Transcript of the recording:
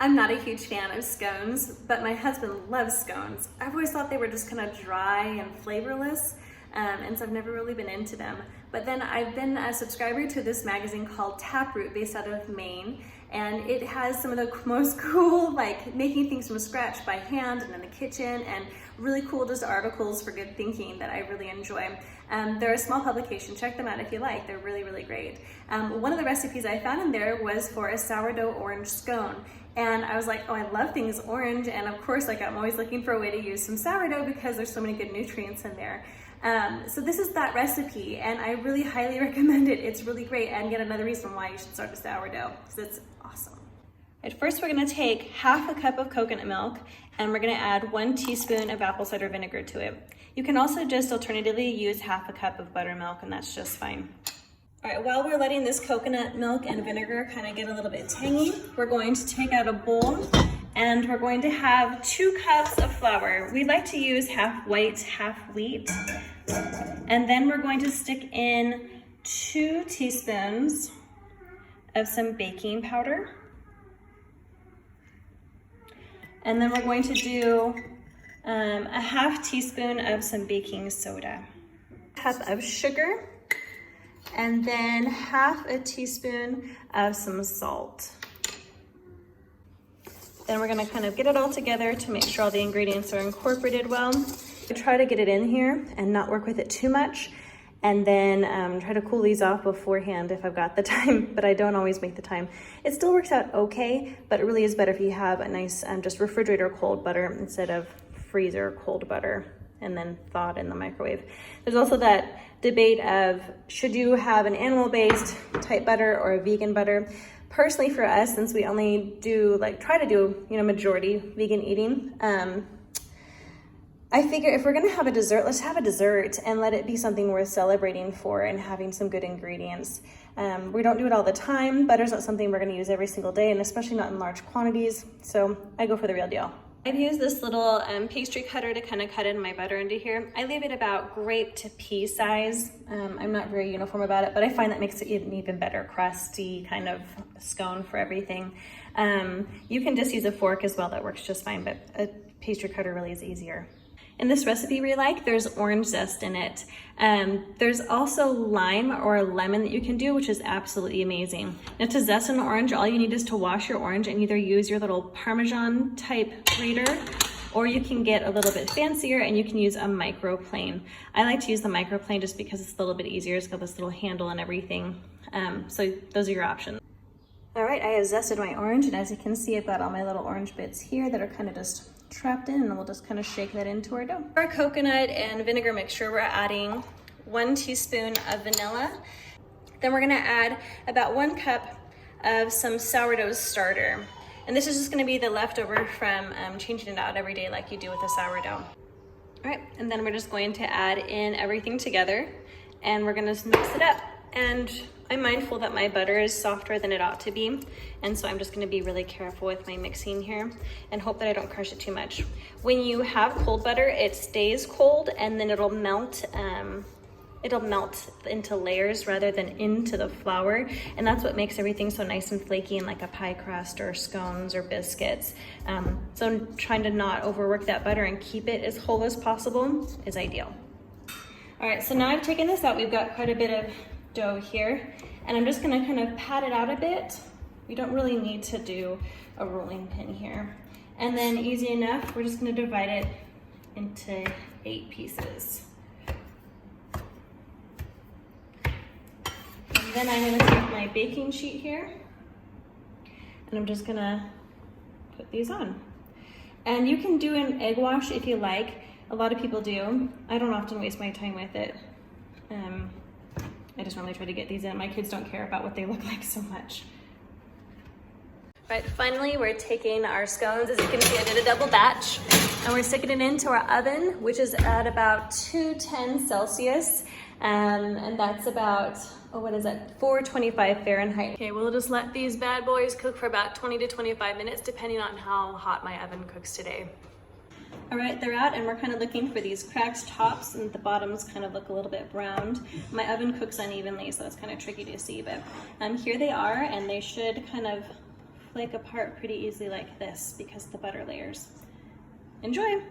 I'm not a huge fan of scones, but my husband loves scones. I've always thought they were just kind of dry and flavorless, and so I've never really been into them. But then I've been a subscriber to this magazine called Taproot, based out of Maine, and it has some of the most cool, like making things from scratch by hand and in the kitchen, and really cool just articles for good thinking that I really enjoy. They're a small publication. Check them out if you like. They're really, really great. One of the recipes I found in there was for a sourdough orange scone. And I was like, oh, I love things orange. And of course, like I'm always looking for a way to use some sourdough because there's so many good nutrients in there. So this is that recipe, and I really highly recommend it. It's really great, and yet another reason why you should start with sourdough, because it's awesome. At first, we're gonna take half a cup of coconut milk, and we're gonna add 1 teaspoon of apple cider vinegar to it. You can also just alternatively use half a cup of buttermilk, and that's just fine. All right, while we're letting this coconut milk and vinegar kind of get a little bit tangy, we're going to take out a bowl, and we're going to have 2 cups of flour. We like to use half white, half wheat. And then we're going to stick in 2 teaspoons of some baking powder. And then we're going to do a half teaspoon of some baking soda. A cup of sugar, and then half a teaspoon of some salt. Then we're gonna kind of get it all together to make sure all the ingredients are incorporated well. Try to get it in here and not work with it too much, and then try to cool these off beforehand if I've got the time, but I don't always make the time. It still works out okay, but it really is better if you have a nice just refrigerator cold butter instead of freezer cold butter and then thawed in the microwave. There's also that debate of should you have an animal-based type butter or a vegan butter. Personally, for us, since we only do try to do majority vegan eating, I figure if we're gonna have a dessert, let's have a dessert and let it be something worth celebrating for and having some good ingredients. We don't do it all the time. Butter's not something we're gonna use every single day, and especially not in large quantities, so I go for the real deal. I've used this little pastry cutter to kind of cut in my butter into here. I leave it about grape to pea size. I'm not very uniform about it, but I find that makes it an even better crusty kind of scone for everything. You can just use a fork as well, that works just fine, but a pastry cutter really is easier. In this recipe we like, there's orange zest in it. There's also lime or lemon that you can do, which is absolutely amazing. Now to zest an orange, all you need is to wash your orange and either use your little Parmesan type grater, or you can get a little bit fancier and you can use a microplane. I like to use the microplane just because it's a little bit easier. It's got this little handle and everything. So those are your options. All right, I have zested my orange, and as you can see, I've got all my little orange bits here that are kind of just trapped in, and we'll just kind of shake that into our dough. For our coconut and vinegar mixture, we're adding 1 teaspoon of vanilla. Then we're gonna add about 1 cup of some sourdough starter. And this is just gonna be the leftover from changing it out every day like you do with a sourdough. All right, and then we're just going to add in everything together, and we're gonna mix it up. And I'm mindful that my butter is softer than it ought to be, and so I'm just gonna be really careful with my mixing here and hope that I don't crush it too much. When you have cold butter, it stays cold, and then it'll melt into layers rather than into the flour, and that's what makes everything so nice and flaky in like a pie crust or scones or biscuits. So I'm trying to not overwork that butter and keep it as whole as possible is ideal. All right, so now I've taken this out. We've got quite a bit of dough here, and I'm just gonna kind of pat it out a bit. We don't really need to do a rolling pin here. And then easy enough, we're just gonna divide it into 8 pieces. And then I'm gonna take my baking sheet here, and I'm just gonna put these on. And you can do an egg wash if you like. A lot of people do. I don't often waste my time with it. I just normally try to get these in. My kids don't care about what they look like so much. Right, finally we're taking our scones. As you can see, I did a double batch, and we're sticking it into our oven, which is at about 210 Celsius. And that's about, 425 Fahrenheit. Okay, we'll just let these bad boys cook for about 20 to 25 minutes, depending on how hot my oven cooks today. All right, they're out, and we're kind of looking for these cracked tops, and the bottoms kind of look a little bit browned. My oven cooks unevenly, so it's kind of tricky to see, but here they are, and they should kind of flake apart pretty easily like this because the butter layers. Enjoy!